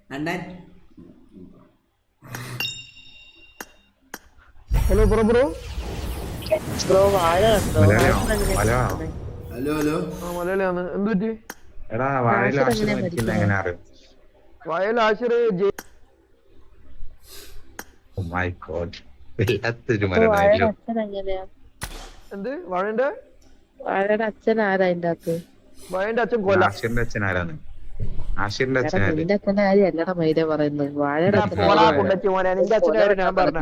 അണ്ണൻ hello bro bro bro വാഴ കണ്ടോ? Hello hello ആ മലയാളിയാണ്. എന്ത് പറ്റി? എടാ വാഴയിൽ ആശുപത്രി മരിക്കുന്ന എങ്ങനെ അറിയും? വയൽ ആശിർ Oh my God. വല്ലാത്തൊരു വാഴയുടെ മരണമായിരുന്നു. അച്ഛൻ എങ്ങനെയാ? എന്ത് വാഴന്റെ വാഴയുടെ അച്ഛൻ ആരാ അതിന്റെ അകത്ത്? വാഴന്റെ അച്ഛൻ കൊല. ആഷിറിന്റെ അച്ഛൻ ആരാണ്? ആഷിറിന്റെ എടാ അച്ഛൻ ആര്? നിന്റെ അച്ഛന്റെ കാര്യം അല്ലടാ മൈര പറയുന്നത്. വാഴയുടെ അച്ഛൻ പോടാ ആരാ? കുണ്ടച്ചി മോനെ, നിന്റെ അച്ഛനെ കാര്യം ഞാൻ പറഞ്ഞ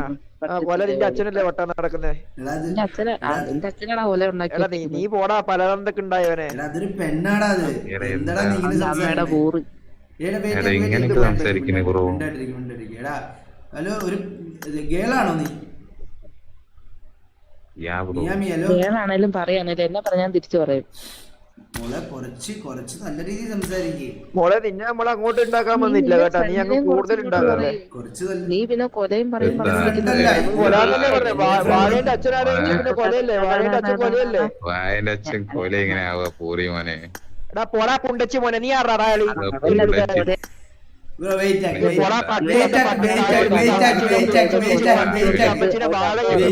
കൊല നിന്റെ അച്ഛനല്ലേ വട്ടാൻ നടക്കുന്നേ? എടാ നിന്റെ അച്ഛന് നിന്റെ അച്ഛനാടാ കൊല എടാ നീ ഉണ്ടാക്കി. പോടാ പലതന്തൊക്കെ ഉണ്ടായവനെ. എടാ അതൊരു പെണ്ണാടാ അത്. എടാ, എന്താടാ നീ ഇങ്ങനെ അമ്മയുടെ സംസാരിക്കുന്നെ? ബോറ്. എടാ, wait, എടാ, wait, ഇങ്ങനെയൊക്കെ wait, സംസാരിക്കുന്നെ ബ്രോ. മിണ്ടാണ്ടിരിക്ക്. എടാ ഹലോ, ഒരു ഗേളാണോ നീ? Yeah bro. Miami hello. ഏതാണേലും പറയാണേലും എന്നെ പറഞ്ഞാൽ തിരിച്ചു പറയും. മോളെ കുറച്ച് നല്ല രീതിയിൽ സംസാരിക്കേ. മോളെ നിന്നെ നമ്മൾ അങ്ങോട്ട് ഉണ്ടാക്കാൻ വന്നിട്ടില്ല കേട്ടാ, നീ അങ്ങ് കൂടുതൽ ഉണ്ടാക്കല്ലേ. കുറച്ച് നല്ല നീ പിന്നെ കൊലയും പറയും എന്താ? കൊലാന്നല്ലേ പറഞ്ഞേ? വാഴയുടെ അച്ഛനാരെങ്കിലും പിന്നെ കൊലയല്ലേ? വാഴയുടെ അച്ഛൻ കൊലയല്ലേ? വായന്റെ അച്ഛൻ കൊല എങ്ങനെ ആവുക പൂറി മോനെ? എടാ പോടാ പുണ്ടച്ചി മോനെ, നീ ആറാ അയാളി? ബ്രോ വെയിറ്റ് ആക്ക് പോടാ പട്ടി വെയിറ്റ് ആക്ക് അമ്മച്ചിനെ വാഴ ഒന്ന്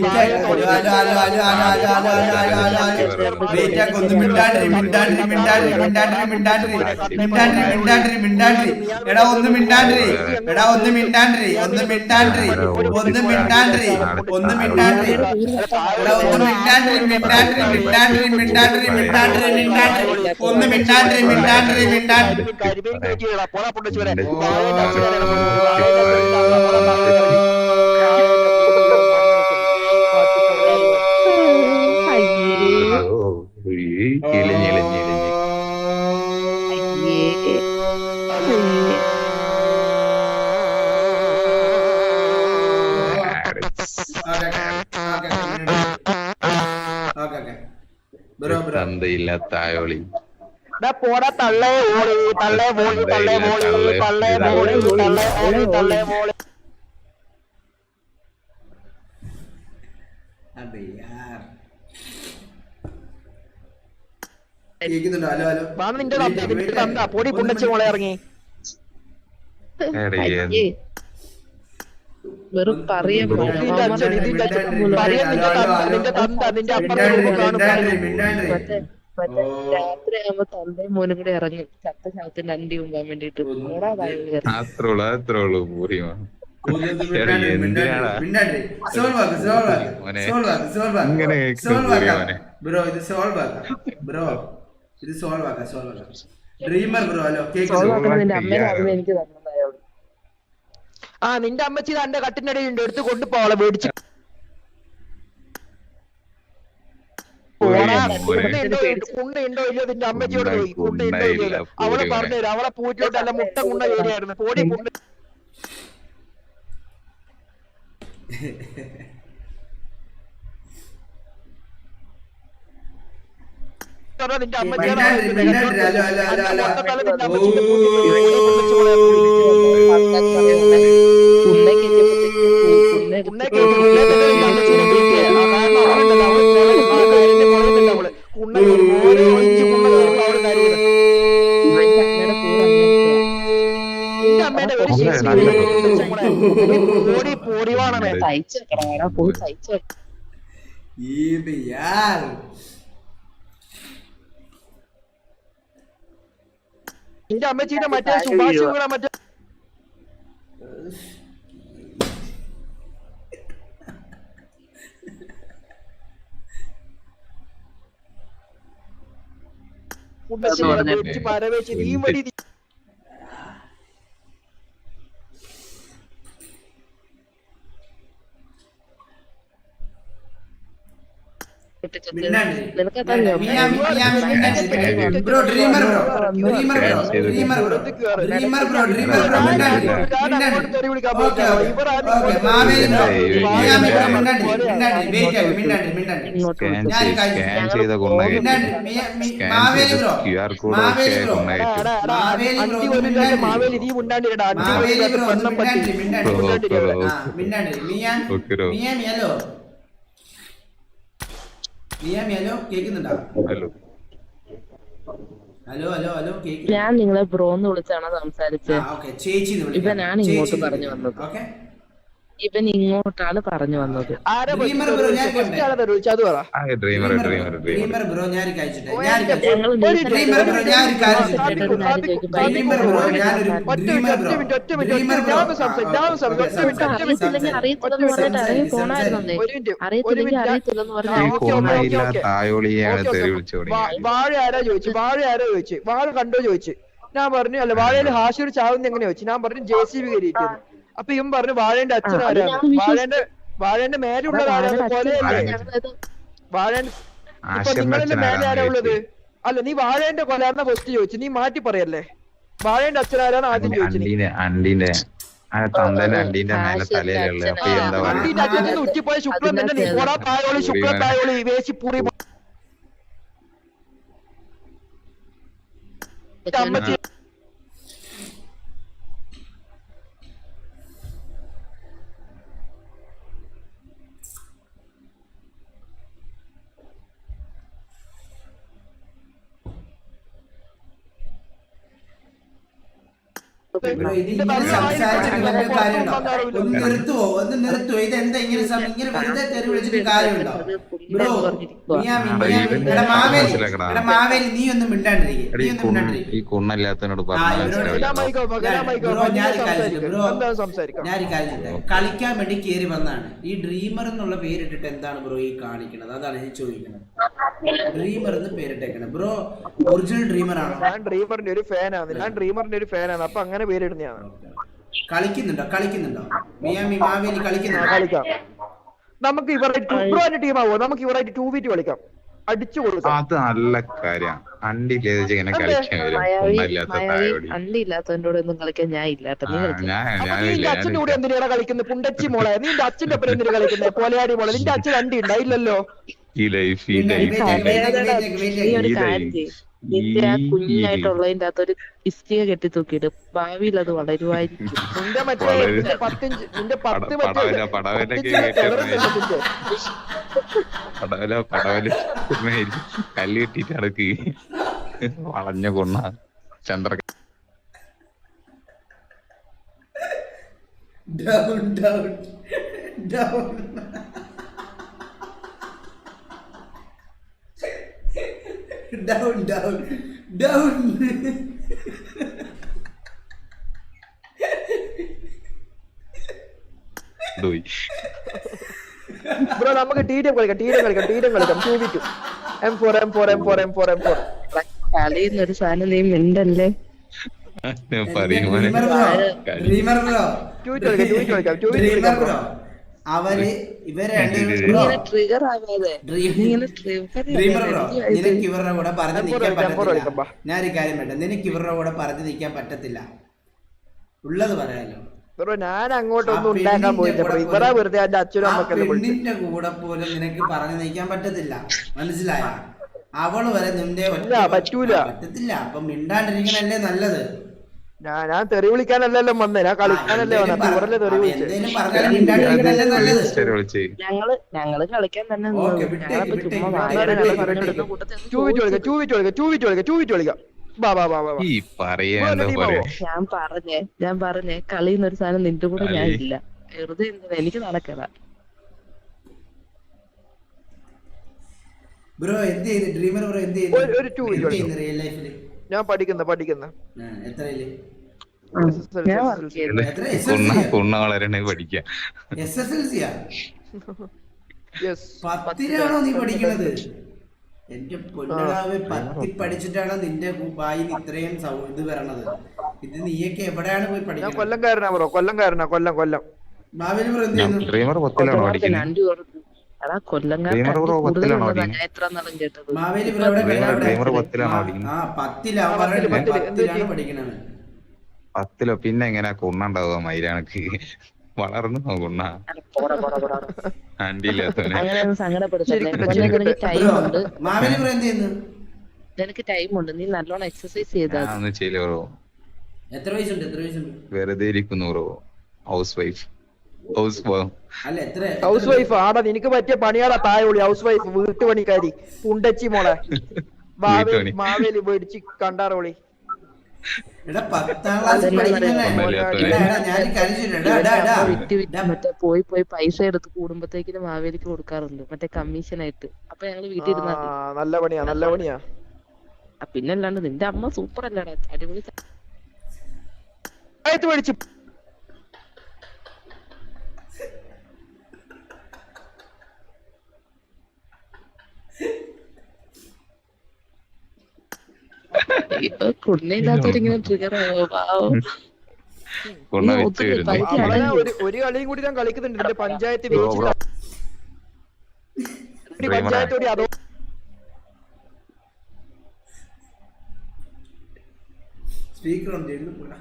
മിണ്ടാണ്ടിരി. എടാ ഒന്ന് മിണ്ടാണ്ടിരി. എടാ ഒന്ന് മിണ്ടാണ്ടിരി. എടാ ഒന്ന് മിണ്ടാണ്ടിരി. പോടാ പുണ്ടച്ചി വരെ. ഇളിഞ്ഞിളിഞ്ഞിളിഞ്ഞ് തന്തയില്ലാത്ത ആയോളി. പോടാ തള്ളേ മോളി, തള്ളേ മോളി, തള്ളേ മോളി, തള്ളേ മോളി, തള്ളേ മോളി, തള്ളേ മോളി. കേൾക്കുന്നുണ്ടോ? Hello hello. നിന്റെ തന്ത പൊടി പുണ്ടച്ചി മോളെ ഇറങ്ങി. വെറും പറയാൻ നിന്റെ അച്ഛൻ ഇതിന്റെ പറയാൻ നിന്റെ തന്ത നിന്റെ അപ്പുറത്ത് കാണും. മറ്റേ രാത്രി ആകുമ്പോ തന്തയും മോനും കൂടെ ഇറങ്ങി ചത്ത ശവത്തിന്റെ അണ്ടി ഉമ്പാൻ വേണ്ടിട്ട് അത്രോളൂ പൂറി മോൻ. എന്തിനാടാ ഇങ്ങനെ ബ്രോ ഇത് സോൾവ് ആക്കാം. ബ്രോ ഇത് സോൾവ് ആക്കാം. ഡ്രീമർ ബ്രോ ഹലോ കേൾക്കുന്നു? നിന്റെ അമ്മേനെ അതിന് എനിക്ക് തന്നതായോട്. ആ നിന്റെ അമ്മച്ചി തന്റെ കട്ടിനടിയുണ്ട്, എടുത്ത് കൊണ്ടുപോളെ മേടിച്ചു. കുണ്ണയുണ്ടോ ഇല്ലയോ നിന്റെ അമ്മച്ചിയോട് പോയി. കുണ്ണയുണ്ടോ ഇല്ലയോ അവളെ പറഞ്ഞുതരും. അവളെ പൂറ്റിലോട്ട് അല്ല മുട്ട കുണ്ണ കയറിയായിരുന്നു. പോടി കുണ്ണ. നിന്റെ അമ്മച്ചിയുടെ നിന്റെ അമ്മച്ചീന്റെ മറ്റേ സുഭാഷ് മറ്റേ പരവേച്ച് നീ മടി. ചെയ്ത QR കോഡ് മാവേലി നീ മുണ്ടാണ്ടിരടാ. ഹലോ കേൾക്കുന്നുണ്ടോ? Hello hello hello hello cake ഞാൻ നിങ്ങളെ ബ്രോന്ന് വിളിച്ചാണ് സംസാരിച്ചത്. ചേച്ചി ഇവനാണ് ഇങ്ങോട്ട് പറഞ്ഞു വന്നത്. ഇവൻ ഇങ്ങോട്ടാണ് പറഞ്ഞു വന്നത്. ആരാ ഫസ്റ്റ് ആരാ ചോദിച്ചു അത് പറ. ഡ്രീമർ ബ്രോ ഞാൻ വാഴ ആരാ ചോദിച്ചു, വാഴ കണ്ടോ ചോദിച്ചു. ഞാൻ പറഞ്ഞു അല്ല വാഴയിൽ ഹാഷിർ ചാവുന്ന എങ്ങനെ ചോദിച്ചു. ഞാൻ പറഞ്ഞു JCB കയറിയിരിക്കുന്നു. അപ്പൊ ഇവൻ പറഞ്ഞു വാഴേന്റെ അച്ഛൻ ആരാണ്, വാഴേന്റെ മേലുള്ളതാണ് കൊലയല്ലേ, വാഴേന്റെ ഇപ്പൊ നിങ്ങളുടെ മേലെ ആരാ ഉള്ളത്? അല്ല നീ വാഴേന്റെ കൊലാർന്ന ഫസ്റ്റ് ചോദിച്ചു, നീ മാറ്റി പറയല്ലേ. വാഴേന്റെ അച്ഛൻ ആരാണ് ആദ്യം ചോദിച്ചത്. അണ്ടീന്റെ അച്ഛൻ ഉച്ചിപ്പോയ ശുക്രൻ തന്നെ നീ പോടാ തായോളി, ശുക്രൻ തായോളി വേശി പൂറി അമ്മച്ചി. നിർത്തുവോ, ഒന്ന് നിർത്തുവോ? ഇതെന്താ ഇങ്ങനെ വെറുതെ തെറി വിളിച്ചിട്ട് കാര്യമുണ്ടോ ബ്രോ? മാവേലി നീ ഒന്നും മിണ്ടാണ്ടിരിക്കും. ഈ കുണ്ണല്ലാത്തതിനോട് കളിക്കാൻ വേണ്ടി കയറി വന്നാണ്. ഈ ഡ്രീമർ എന്നുള്ള പേരിട്ടിട്ട് എന്താണ് ബ്രോ ഈ കാണിക്കണത്? അതാണ് ഞാൻ ചോദിക്കുന്നത്. ഡ്രീമർ എന്ന് പേരിട്ടേക്കണം ബ്രോ. ഒറിജിനൽ ഡ്രീമർ ആണോ? ഞാൻ ഡ്രീമറിന്റെ ഒരു ഫാനാണ്. അപ്പൊ അങ്ങനെ പേരിടുന്നതാണ്. കളിക്കുന്നുണ്ടോ മാവേലി കളിക്കാം. നമുക്ക് ഇവരുടെ ടീമാവോ? നമുക്ക് ഇവരായിട്ട് 2v2 കളിക്കാം, അടിച്ചു കൊടുക്കാം. അത് നല്ല കാര്യം. അണ്ടിയില്ലാത്തവരോടൊന്നും കളിക്കാൻ ഞാൻ ഇല്ലാട്ടോ. നിന്റെ അച്ഛൻ്റെ കൂടെ എന്തിനാണ് കളിക്കുന്നത്? പുണ്ടച്ചി മോളെ, നിന്റെ അച്ഛന്റെ ഒപ്പം എന്തിനാ കളിക്കുന്നത്? പോലെയാടി മോളെ, നിന്റെ അച്ഛൻ അണ്ടി ഉണ്ടായില്ലല്ലോ. നിന്റെ ആ കുഞ്ഞായിട്ടുള്ളതിന്റെ അകത്തൊരു ഇഷ്ടിക കെട്ടി തൂക്കിയിട്ട് ഭാവിയിൽ അത് വളരുമായിരിക്കും. കല്ല് കെട്ടിട്ട് അടക്ക് വളഞ്ഞ കൊണ്ണ ചന്ദ്ര down. ബ്രോ നമുക്ക് ടീം കളിക്കാം 2v2 M4 കളിയുന്നൊരു സാധനം നീ മിണ്ടല്ലേ. അവര് ഇവരെ ട്രിഗർ ആകാതെ നിനക്ക് ഇവരുടെ കൂടെ പറഞ്ഞു നിൽക്കാൻ പറ്റത്തില്ല. ഞാനൊരു കാര്യം വേണ്ട, നിനക്ക് ഇവരുടെ കൂടെ പറഞ്ഞു നിൽക്കാൻ പറ്റത്തില്ല. ഉള്ളത് പറയാലോ. ഞാൻ അങ്ങോട്ടൊന്നും ഉണ്ടാക്കാൻ പോയില്ല. പെണ്ണിന്റെ കൂടെ പോലും നിനക്ക് പറഞ്ഞു നിൽക്കാൻ പറ്റത്തില്ല, മനസ്സിലായ? അവള് വരെ നിന്റെ പറ്റൂല, പറ്റത്തില്ല. അപ്പൊ മിണ്ടാണ്ടിരിക്കണല്ലേ നല്ലത്. ഞാൻ തെറി വിളിക്കാനല്ലല്ലോ വന്നേ, ഞാൻ കളിക്കാനല്ലേ വന്നേ. തെറി ഞങ്ങള് കളിക്കാൻ തന്നെ ഞാൻ പറഞ്ഞേ കളിന്നൊരു സാധനം നിന്റെ കൂടെ ഞാൻ ഇല്ല. വെറുതെ എനിക്ക് നടക്കടാ. ബ്രോ എന്ത് ചെയ്തു? ഡ്രീമർ ബ്രോ എന്ത് ചെയ്തു? റിയൽ ലൈഫില് ഞാൻ പഠിക്കുന്ന എത്രയില്? പത്തിലാണോ നീ പഠിക്കണത്? എന്റെ പൊന്നടാവ്, 10 പഠിച്ചിട്ടാണോ നിന്റെ ബായിൽ ഇത്രയും ഇത് വരണത്? ഇത് നീയൊക്കെ എവിടെയാണ് പോയി പഠിക്കുന്നത്? കൊല്ലംകാരനാ ബ്രോ, കൊല്ലം. മാവേലി ബ്രോ എന്ത് ചെയ്യുന്നു? മാവേലി ബ്രോ പത്തിലാണ് പഠിക്കണത്. 10 പിന്നെ എങ്ങനെയാ കുണ്ണുണ്ടാവുക? മൈരാണക്ക് വളർന്നു കുണ്ണ മാവേലി ബ്രോ എന്ത് ചെയ്യുന്നു? നിനക്ക് ടൈമുണ്ട്, നീ നല്ലോണം എക്സസൈസ് ചെയ്താ. എത്ര വയസ്സുണ്ട്? വെറുതെ ഇരിക്കുന്നു bro. House wife house wife ആടാ. നിനക്ക് പറ്റിയ പണിയാടാ തായോളി. ഹൗസ് വൈഫ്, വീട്ടുപണിക്കാരി, പുണ്ടച്ചി മോളെ. മാവേലി മേടിച്ച് കണ്ടാറോളി. എടാ 10ാം ക്ലാസ്സിൽ പഠിക്കുന്നല്ലേ? എടാ ഞാൻ കാര്യം മറ്റേ പോയി പൈസ എടുത്ത് കൂടുമ്പത്തേക്കിന് മാവേലിക്ക് കൊടുക്കാറുണ്ട് മറ്റേ കമ്മീഷനായിട്ട്. അപ്പൊ ഞങ്ങള് വീട്ടിൽ ഇരുന്നാ മതി. നല്ല പണിയാ. പിന്നെ അല്ലാണ്ട് നിന്റെ അമ്മ സൂപ്പർ അല്ലടാ, അടിപൊളി. മേടിച്ചു കുണ്ണില്ലാത്തവരിങ്ങനെ ട്രിഗർ ആവോ പാവം. ഒരു കളിയും കൂടി ഞാൻ കളിക്കുന്നുണ്ട് ഇതിന്റെ പഞ്ചായത്ത് പഞ്ചായത്ത് അതോ സ്പീക്കർ ഓൺ ചെയ്തു പോടാ.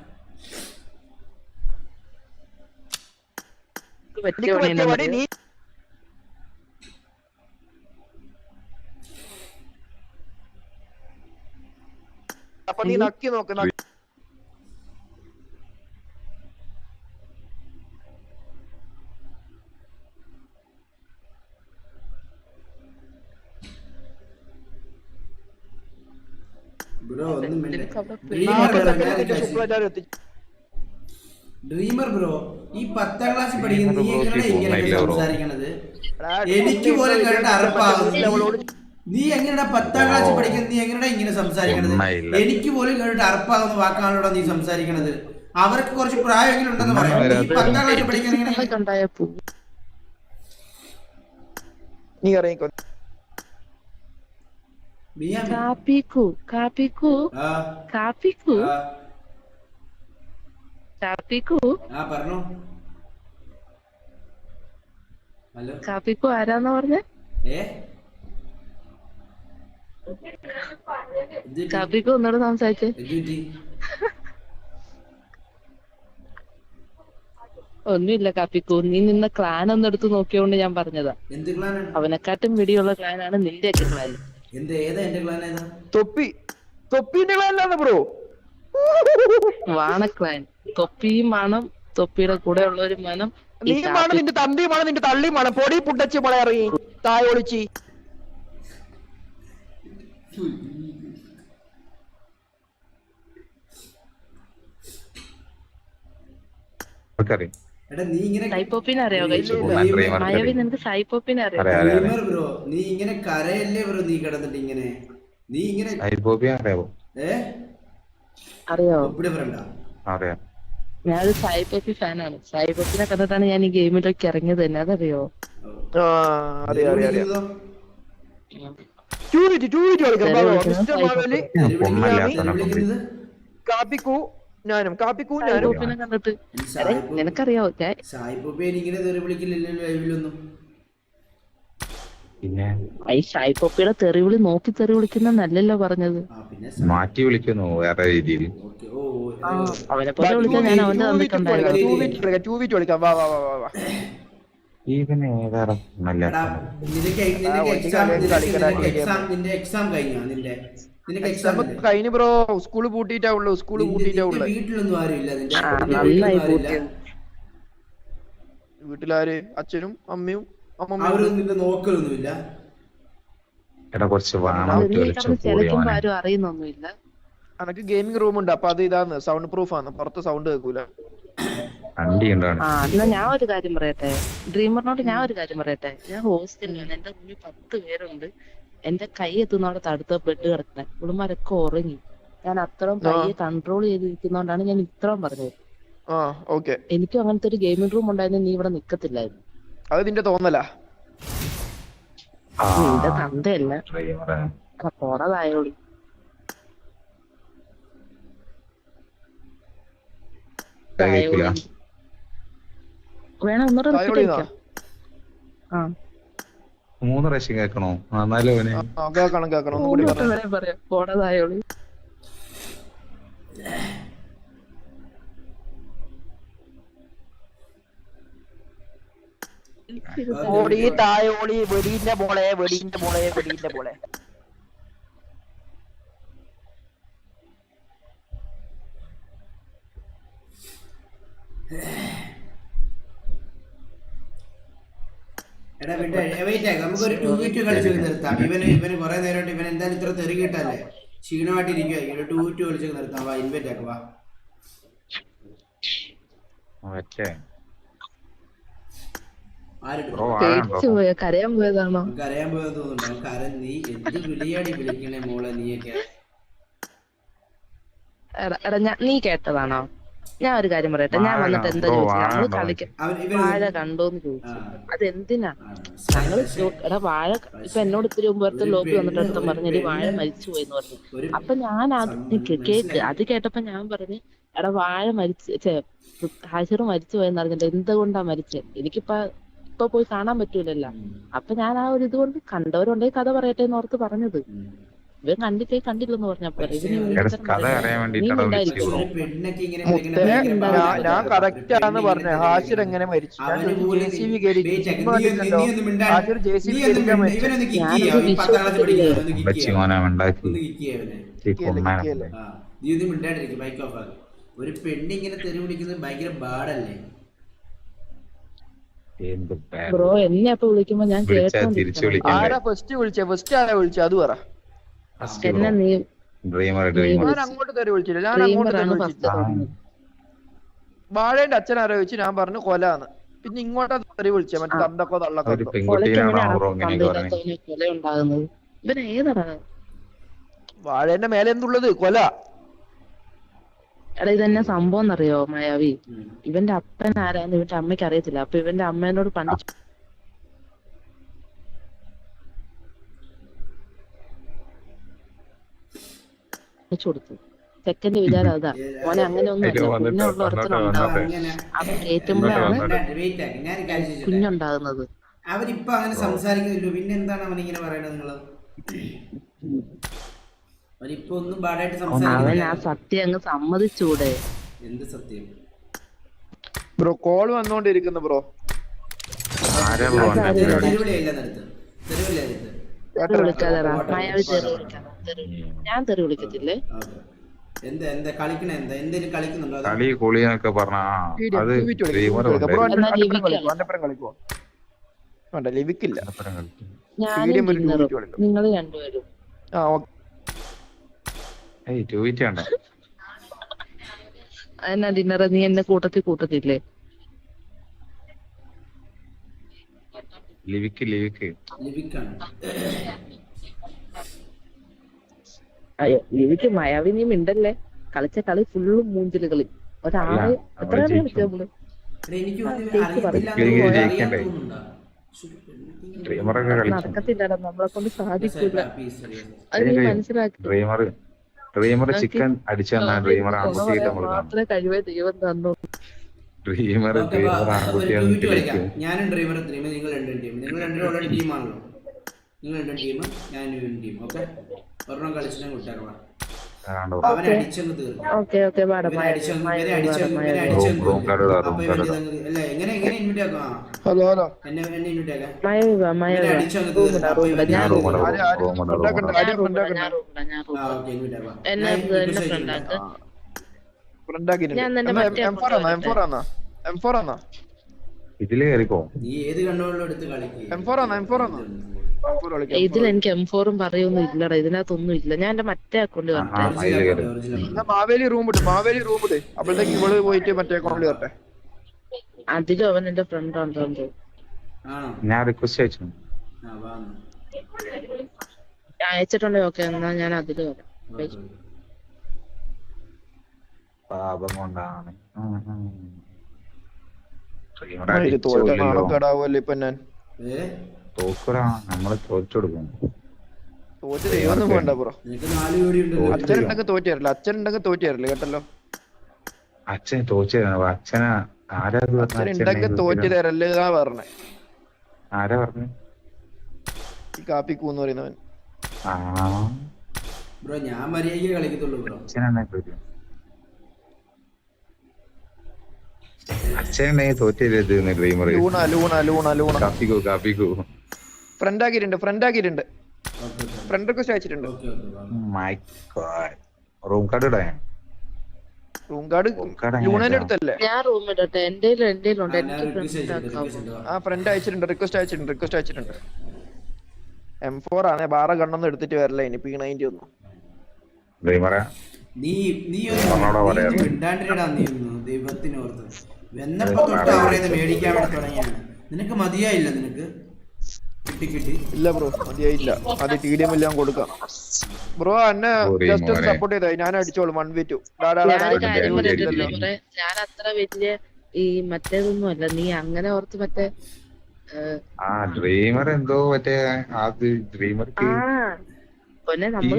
നീ അപ്പൊ നീ നക്കി നോക്ക്. ബ്രോ ഒന്നും മിണ്ടേ. ഡ്രീമർ ബ്രോ ഈ 10ാം ക്ലാസ്സിൽ പഠിക്കുന്ന നീ എങ്ങനെയാണ് ഇങ്ങനെ സംസാരിക്കണത്? എനിക്ക് പോലും കേട്ടിട്ട് അറപ്പാകുന്നു. നീ എങ്ങനെയാ 10ാം ക്ലാസ്സിൽ പഠിക്കുന്നത്? നീ എങ്ങനെയാ ഇങ്ങനെ സംസാരിക്കണത്? എനിക്ക് പോലും കേട്ടിട്ട് അറപ്പാകുന്ന വാക്കാണല്ലോ നീ സംസാരിക്കണത്. അവർക്ക് കുറച്ച് പ്രായമെങ്കിലും ഉണ്ടെന്ന് പറയാം. നീ 10ാം ക്ലാസ്സിൽ പഠിക്കുന്ന നീ അറിയിക്കോ. കാപ്പിക്കു ആരാന്നാ പറഞ്ഞേ? കാപ്പിക്കു ഒന്നോട് സംസാരിച്ചേ. ഒന്നുമില്ല കാപ്പിക്കു, നീ നിന്ന ക്ലാൻ ഒന്ന് എടുത്ത് നോക്കിയോണ്ട് ഞാൻ പറഞ്ഞതാ. അവനെക്കാട്ടും പിടിയുള്ള ക്ലാനാണ് നിന്റെയൊക്കെ ക്ലാൻ. തൊപ്പിന്റെ ക്ലാനാണ് ബ്രോ. വാണക്ലാൻ. തൊപ്പിയും വേണം, തൊപ്പിയുടെ കൂടെ ഉള്ള ഒരു മനം. നീ വേണം, നിന്റെ തന്തി വേണം, നിന്റെ തള്ളി വേണം. പൊടി പുട്ടച്ച് മോളെ ഇറങ്ങി താഴെ ഒളിച്ച്. സൈപ്പോപ്പിനെ അറിയോ? മയവി നിനക്ക് സൈപ്പോപ്പിനെ അറിയോ? ബ്രോ നീ ഇങ്ങനെ കരയല്ലേ ബ്രോ? നീ കിടന്നിട്ട് ഇങ്ങനെ നീ ഇങ്ങനെ അറിയോ? ഞാനൊരു സൈപ്പോപ്പി ഫാനാണ്. സൈപ്പോപ്പിനെ കണ്ടിട്ടാണ് ഞാൻ ഈ ഗെയിമിലേക്ക് ഇറങ്ങിയത് തന്നെ, അതറിയോ? കാപ്പിക്കൂ ഞാനും കണ്ടിട്ട് നിനക്കറിയാവോ? ഷൈപ്പോപ്പിയുടെ തെറിവിളി നോക്കി തെറി വിളിക്കുന്ന നല്ലല്ലോ പറഞ്ഞത്. മാറ്റി വിളിക്കുന്നു വേറെ രീതിയിൽ. അവനെ പോലെ വിളിക്കാൻ ഞാൻ അവന്റെ തന്നിട്ടുണ്ടായിരുന്നു. കഴിഞ്ഞ ബ്രോ സ്കൂള് പൂട്ടിട്ടാവുള്ളൂ. വീട്ടിലൊന്നും ആരുമില്ല. വീട്ടിലാര്? അച്ഛനും അമ്മയും അവരൊന്നും നോക്കലൊന്നുമില്ല. ആരും അറിയുന്നൊന്നുമില്ല. അനക്ക് ഗെയിമിംഗ് റൂം ഉണ്ട്, അപ്പൊ അത് ഇതാണ് സൗണ്ട് പ്രൂഫ് ആണ്, പുറത്ത് സൗണ്ട് കേൾക്കൂല. എന്നാ ഞാൻ ഒരു കാര്യം പറയട്ടെ, ഡ്രീമറിനോട് ഞാൻ ഒരു കാര്യം പറയട്ടെ. ഞാൻ ഹോസ്റ്റലിലാണ്, എന്റെ റൂമിൽ 10 പേരുണ്ട്. എന്റെ കൈ എത്തുന്നവിടെ അടുത്ത ബെഡ് കിടക്കുന്നത്. ഇവിടുമാരൊക്കെ ഉറങ്ങി. ഞാൻ അത്രയും കൈയെ കൺട്രോൾ ചെയ്തിരിക്കുന്നോണ്ടാണ് ഞാൻ ഇത്രയും പറഞ്ഞത്. എനിക്കും അങ്ങനത്തെ ഒരു ഗെയിമിംഗ് റൂം ഉണ്ടായിരുന്നു, നീ ഇവിടെ നിക്കത്തില്ലായിരുന്നു. അത് നിന്റെ തോന്നലാ? നിന്റെ തന്തയല്ല, പോണതായോളി. വേണം ഒന്നൂടെ റിപ്പീറ്റ് ചെയ്യാം. 3 പ്രാവശ്യം കേൾക്കണോ? എന്നാലും പറയാം പോണതായോളി. ഓടി തായോളി വെടിന്റെ മോളെ. എടാ വെയിറ്റ് ആക്കാം, നമുക്കൊരു 2v2 കളിച്ച് നിർത്താം. ഇവന് കുറെ നേരമായിട്ട് ഇവൻ എന്തായാലും ഇത്ര തെറി കിട്ടല്ലേ, ക്ഷീണമായിട്ട് ഇരിക്കുക. ഒരു 2v2 കളിച്ച് നിർത്താം. വാ ഇൻവൈറ്റ് ആക്കാം, വാ. കരയാൻ പോയതാണോ? കരയാൻ പോയെന്ന് തോന്നുന്നുണ്ടോ? കരൻ നീ എന്ത് വിളിയാടി വിളിക്കണേ മോളെ നീയൊക്കെ. എടാ നീ കേട്ടതാണോ? ഞാൻ ഒരു കാര്യം പറയട്ടെ, ഞാൻ വന്നിട്ട് എന്താ ചോദിച്ചു, ഞങ്ങള് കളിക്കാൻ വാഴ കണ്ടോന്ന് ചോദിച്ചു. അതെന്തിനാ ഞങ്ങള് എടാ വാഴ ഇപ്പൊ എന്നോട് ഇത്തിരി മുമ്പ് ലോബി വന്നിട്ട് അടുത്ത പറഞ്ഞൊരു വാഴ മരിച്ചു പോയെന്ന് പറഞ്ഞു. അപ്പൊ ഞാൻ അത് കേക്ക് അത് കേട്ടപ്പോ ഞാൻ പറഞ്ഞു എടാ വാഴ ഹാഷിർ മരിച്ചു പോയെന്ന് അറിഞ്ഞിട്ട് എന്തുകൊണ്ടാ മരിച്ചത്, എനിക്കിപ്പോ പോയി കാണാൻ പറ്റൂലല്ലോ. അപ്പൊ ഞാൻ ആ ഒരു ഇതുകൊണ്ട് കണ്ടവരുണ്ടെങ്കിൽ കഥ പറയട്ടെ എന്ന് ഓർത്ത് പറഞ്ഞത്. ഇവൻ കണ്ടില്ലെന്ന് പറഞ്ഞപ്പോ ഞാൻ കറക്റ്റ് ആണെന്ന് പറഞ്ഞു. ഹാഷിർ എങ്ങനെ മരിച്ചു? ഒരു പെണ്ണിങ്ങനെ തെറി വിളിക്കുന്നത് ഭയങ്കര പാടല്ലേ ബ്രോ? എന്നെ അപ്പൊ വിളിക്കുമ്പോ ഞാൻ ആരാ ഫസ്റ്റ് വിളിച്ചേ? ഫസ്റ്റ് ആരാ വിളിച്ചേ അത് പറ. എന്നെ നീ ഞാൻ അങ്ങോട്ട് തെറി വിളിച്ചില്ല, ഞാൻ അങ്ങോട്ട് തെറി വിളിച്ചില്ല. വാഴേന്റെ അച്ഛൻ ആരോ ചോദിച്ചു, ഞാൻ പറഞ്ഞു കൊലാന്ന്. പിന്നെ ഇങ്ങോട്ടാ തെറി വിളിച്ചേ, മറ്റേ തണ്ടക്കോ തള്ളക്കോ. കൊല ഉണ്ടാകുന്നത് ഇവന് ഏതാ? വാഴേന്റെ മേലെ എന്തുള്ളത്? കൊല. എടാ ഇതെന്നെ സംഭവം എന്നറിയോ മായാവി? ഇവന്റെ അപ്പൻ ആരാന്ന് ഇവന്റെ അമ്മയ്ക്ക് അറിയത്തില്ല. അപ്പൊ ഇവന്റെ അമ്മേനോട് പണ്ട് കൊടുത്തു. സെക്കൻഡ് വിചാരം അതാ മോനെ, അങ്ങനെ ഒന്നും കുഞ്ഞുള്ള ഒരുത്തനുണ്ടാവും. അവൻ കയറ്റുമ്പോഴാണ് കുഞ്ഞുണ്ടാകുന്നത്. അവരിപ്പൊ അങ്ങനെ സംസാരിക്കുന്നില്ലോ, പിന്നെ എന്താണ് അവനിങ്ങനെ പറയണത്? നിങ്ങള് അവരിപ്പൊ ഒന്നും പാടായിട്ട് അവൻ ആ സത്യം അങ്ങ് സമ്മതിച്ചൂടെ? എന്ത് സത്യം ബ്രോ? കോൾ വന്നോണ്ടിരിക്കുന്നു ബ്രോ. വിളിക്കാതെടാ മായാവി തെറി വിളിക്കാതെ. ഞാൻ തെറി വിളിക്കത്തില്ലേ? എന്താ കളിക്കണ? എന്തേലും കളിക്കുന്നുണ്ടോ? കളി കുളിയൊക്കെ പറഞ്ഞ ഞാനും നിങ്ങൾ രണ്ടുപേരും എന്നാ ഡിന്നർ നീ എന്നെ കൂട്ടത്തില്ലേ? അയ്യോ ലിവിക്ക് മായാവി നീ മിണ്ടല്ലേ. കളിച്ച കളി ഫുള്ളും മൂഞ്ചില് കളി. ഒരാളെ എത്ര കളിച്ചു നമ്മള്? നടക്കത്തില്ലടാ, നമ്മളെ കൊണ്ട് സാധിക്കില്ല. അത് നീ മനസ്സിലാക്കി. ചിക്കൻ അടിച്ചു മാത്രമേ കഴിവേ ദൈവം തന്നു. ഞാനും ഡ്രീമർ നിങ്ങൾ രണ്ടും ടീം. നിങ്ങൾ രണ്ടും ഉള്ള ടീമാണല്ലോ. നിങ്ങൾ രണ്ടും ടീം, ഞാൻ ടീം. ഓക്കെ, ഒരെണ്ണം കളിച്ചിട്ട് വിട്ടേക്കാം. അവനെ അടിച്ചങ്ങ് തീർക്കും. എങ്ങനെ ഇൻവിറ്റ് ആക്കാം? എന്നെ ഇൻവിറ്റ് ആക്കാം. അടിച്ചങ്ങ് ഇതില് കയറിപ്പോ. നീ ഏത് കണ്ണുകളിലും എടുത്ത് ഇതിൽ എനിക്ക് M4 പറയൊന്നും ഇല്ലടാ, ഇതിനകത്തൊന്നും ഇല്ല. ഞാൻ എന്റെ മറ്റേ അക്കൗണ്ട് മാവേലി റൂം ഇട്ട് അപ്പോഴത്തേക്ക് ഇവള് പോയിട്ട് മറ്റേ അക്കൗണ്ടിൽ വരട്ടെ. അതിലും അവൻ എന്റെ ഫ്രണ്ട് ഉണ്ടോ? ഞാൻ റിക്വസ്റ്റ് അയച്ചു. അയച്ചിട്ടുണ്ടോ? ഓക്കെ, എന്നാ ഞാൻ അതില് വരാം. പാപം കൊണ്ടാണ് തോക്കുറാ, നമ്മള് തോറ്റെടുക്കും. തോറ്റൊന്നും വേണ്ട ബ്രോ. അച്ഛനുണ്ടെങ്കിൽ തോറ്റു തരില്ല കേട്ടല്ലോ. അച്ഛൻ തോറ്റു തരണം. അച്ഛനാ അച്ഛനുണ്ടെങ്കിൽ തോറ്റു തരല്ലേ പറഞ്ഞേ. ആരാ പറഞ്ഞു? ഈ കാപ്പിക്കൂന്ന് പറയുന്നവൻ. ബ്രോ ഞാൻ മര്യാദയ്ക്ക് കളിക്കത്തുള്ളൂ ബ്രോ. അച്ഛനുണ്ടെങ്കിൽ തോറ്റരുത്. ഫ്രണ്ട് ആക്കിയിട്ടുണ്ട്. ഫ്രണ്ട് റിക്വസ്റ്റ് അയച്ചിട്ടുണ്ട്. റൂം കാർഡ് ഇടാൻ റൂം കാർഡ് ലൂണേന്റെ അടുത്തല്ലേ? ഞാൻ റൂം ഇടട്ടെ, എന്റെ ഉണ്ട്, ഞാൻ എനിക്ക് റിക്വസ്റ്റ് ഫ്രണ്ട് ചെയ്തിട്ടുണ്ട്, ആക്കാം. റിക്വസ്റ്റ് ചെയ്തിട്ടുണ്ട്. ആ ഫ്രണ്ട് അയച്ചിട്ടുണ്ട്, റിക്വസ്റ്റ് അയച്ചിട്ടുണ്ട്. M4 ആണേ വേറെ ഗണ്ണൊന്നും എടുത്തിട്ട് വരല ഇനി P90 ഒന്നും. ഡ്രീമറെ നീ നമ്മളോട് പറയാം. മിണ്ടാണ്ടിരിടാ, നീ ഒന്ന് ദൈവത്തിനോർത്ത് വെന്നപ്പോ തൊട്ട് അവരെ മേടിക്കാൻ വേണ്ടി തുടങ്ങിയാണ്. നിനക്ക് മതിയായില്ല? നിനക്ക് കിട്ടി ഇല്ല ബ്രോ, മതിയായില്ല. അത് TDM എല്ലാം കൊടുക്കാം ബ്രോ. എന്നെ ജസ്റ്റ് ഒന്ന് സപ്പോർട്ട് ചെയ്തായി, ഞാൻ അടിച്ചോളും 1v2. ഞാനൊരു കാര്യം പറയട്ടെ ഡ്രീമറെ, ഞാൻ അത്ര വലിയ ഈ മറ്റേതൊന്നും അല്ല. നീ അങ്ങനെ ഓർത്ത് മറ്റേ ഡ്രീമർ എന്തോ മറ്റേ അത് ഡ്രീമർക്ക് പൊന്നെ നമ്മൾ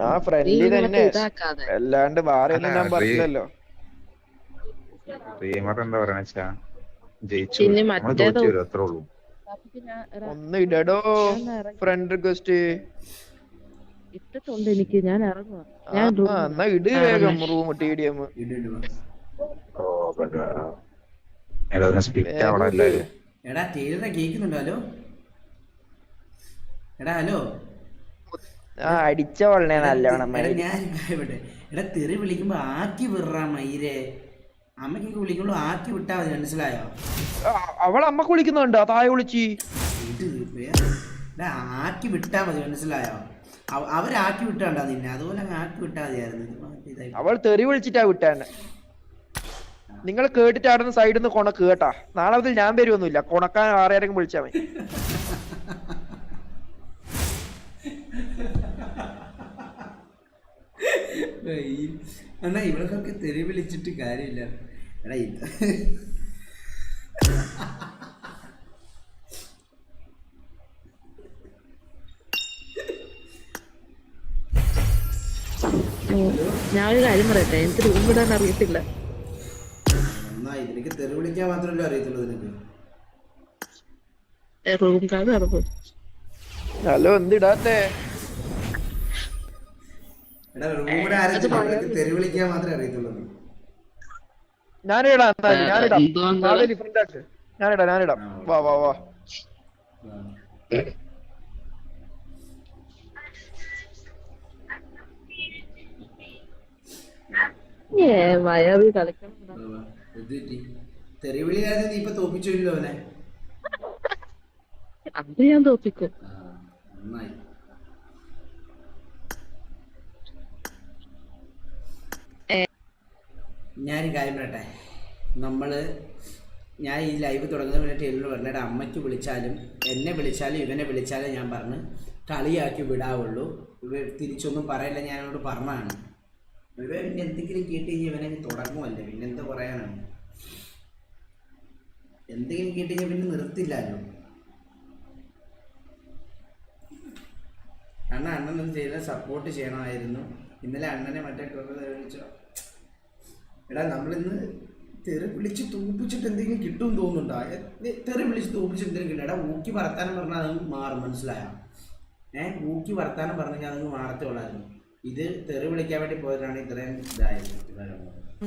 ആ ഫ്രണ്ട്ലി തന്നെ, ഇതാക്കാതെ. അല്ലാണ്ട് വേറെ ഒന്നും ഞാൻ പറഞ്ഞില്ലല്ലോ. ഡ്രീമർ എന്താ പറയാ വെച്ചാ ജയിച്ചു പിന്നെ നമ്മള് മറ്റേതോ തോറ്റു വരും, അത്രേ ഉള്ളൂ. ഒന്ന് ഇടടോ ഫ്രണ്ട് റിക്വസ്റ്റ് ഇട്ടിട്ടുണ്ട് എനിക്ക്, ഞാൻ ഇറങ്ങുവാ. ഞാൻ എന്നാ ഇട് വേഗം റൂം TDM. സ്പ്ലിറ്റ് അവിടെ എല്ലാരും. എടാ ടൈലറെ കേൾക്കുന്നുണ്ടോ? ഹലോ എടാ, ഹലോ. ആ അടിച്ച വളരെ നല്ലോണം. ഞാൻ ഇവിടെ എടാ തെറി വിളിക്കുമ്പോ ആക്കി വിടറാ മയിരെ. അമ്മക്കൊക്കെ വിളിക്കുമ്പോ ആക്കി വിട്ടാ മതി, മനസ്സിലായോ? അവളെ അമ്മക്ക് വിളിക്കുന്നുണ്ട്, താഴെ വിളിച്ച് ആക്കി വിട്ടാ മതി, മനസ്സിലായോ? അവരാക്കി വിട്ടാണ്ടാ നിന്നെ, അതുപോലെ അങ്ങ് ആക്കി വിട്ടാ മതിയായിരുന്നു. അവൾ തെറി വിളിച്ചിട്ടാ വിട്ടാന്നെ. നിങ്ങൾ കേട്ടിട്ട് ആടുന്ന സൈഡിൽ നിന്ന് കൊണക്ക് കേട്ടാ. നാളെ മുതൽ ഞാൻ വരുമൊന്നുമില്ല, കൊണക്കാൻ ആരെയാരെങ്കിലും വിളിച്ചാ മതി. എന്നാ ഇവൾക്കൊക്കെ തെറി വിളിച്ചിട്ട് കാര്യമില്ല. എടാ ഇത് ഞാൻ ഒരു കാര്യം പറയട്ടെ, എനിക്ക് റൂം വിടാൻ അറിയത്തില്ല. നിനക്ക് തെറി വിളിക്കാൻ മാത്രമല്ലേ അറിയത്തുള്ളൂ നിനക്ക്. റൂം കാർഡ് നടക്കും. ഹലോ എന്തിടാത്തെ? എടാ റൂമിടെ ആരെങ്കിലും നിനക്ക് തെറി വിളിക്കാൻ മാത്രമേ അറിയത്തുള്ളൂ. ഞാനിടാം, ഞാനിടാം. വാ വാ വാ. വയറി കളിക്കണം. തെറി വിളിക്കാതെ നീ ഇപ്പൊ തോപ്പിച്ചില്ലോ അവനെ. അത് ഞാൻ തോപ്പിക്കും. നന്നായി. ഞാനൊരു കാര്യം പറയട്ടെ, ഞാൻ ഈ ലൈവ് തുടങ്ങുന്ന വേണ്ടി ടൈലറിനോട് പറഞ്ഞിട്ട് അമ്മയ്ക്ക് വിളിച്ചാലും എന്നെ വിളിച്ചാലും ഇവനെ വിളിച്ചാലും ഞാൻ പറഞ്ഞ് കളിയാക്കി വിടാവുള്ളൂ. ഇവ തിരിച്ചൊന്നും പറയില്ല, ഞാനോട് പറഞ്ഞാണ്. ഇവ പിന്നെ എന്തെങ്കിലും കേട്ട് കഴിഞ്ഞാൽ ഇവനെ തുടങ്ങുമല്ലേ, പിന്നെ എന്താ പറയാനാണ്? എന്തെങ്കിലും കേട്ട് കഴിഞ്ഞാൽ പിന്നെ നിർത്തില്ലല്ലോ. അണ്ണനൊന്നും ചെയ്താൽ സപ്പോർട്ട് ചെയ്യണമായിരുന്നു. ഇന്നലെ അണ്ണനെ മറ്റേ വിളിച്ചോ. എടാ നമ്മളിന്ന് തെറി വിളിച്ച് തൂപ്പിച്ചിട്ട് എന്തെങ്കിലും കിട്ടുമെന്ന് തോന്നുന്നുണ്ടോ? തെറി വിളിച്ച് തൂപ്പിച്ചിട്ട് എന്തെങ്കിലും കിട്ടും. എടാ ഊക്കി വർത്താനം പറഞ്ഞാൽ അതങ്ങ് മാറും, മനസ്സിലായോ? ഊക്കി വർത്താനം പറഞ്ഞാൽ അതങ്ങ് മാറത്തുള്ളായിരുന്നു. ഇത് തെറി വിളിക്കാൻ വേണ്ടി പോയതാണ് ഇത്രയും ഇതായത്.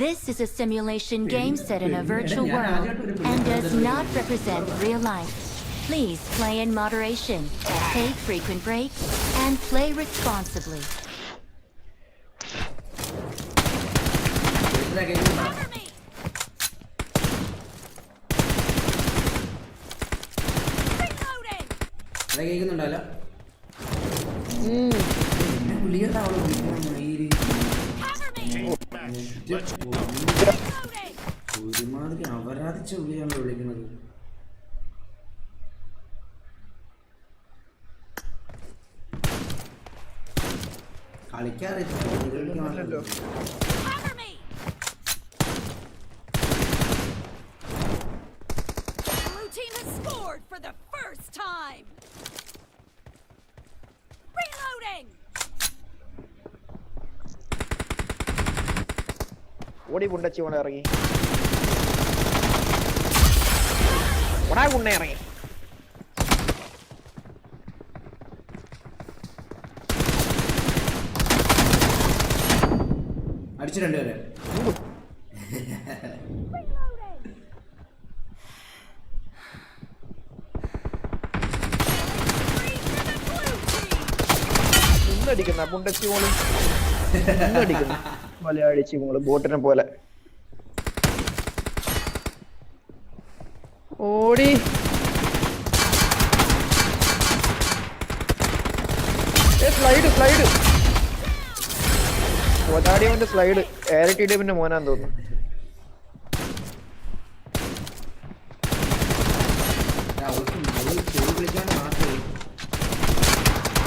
This is a simulation game set in a virtual world and does not represent real life. Please play in moderation, take frequent breaks, and play responsibly. കേൾക്കുന്നുണ്ടല്ലോ. ഒരുമാതിരി അപരാധിച്ച വിളിയാണ് വിളിക്കുന്നത്. കളിക്കാറില്ലല്ലോ. ഓടി പുണ്ടച്ചി കൊണ്ട് ഇറങ്ങി. ഓടാ കുണ്ണ ഇറങ്ങി. അടിച്ചു രണ്ടുപേരെ. ഇന്നടിക്കുന്ന പുണ്ടച്ചി മോളി ഇന്നടിക്കുന്നു. മലയാളിച്ച് നിങ്ങള് ബോട്ടിനെ പോലെ ഓടി. സ്ലൈഡ് സ്ലൈഡ് സ്ലൈഡ് എയർ ടി ഡി മോനാന്ന് തോന്നുന്നു.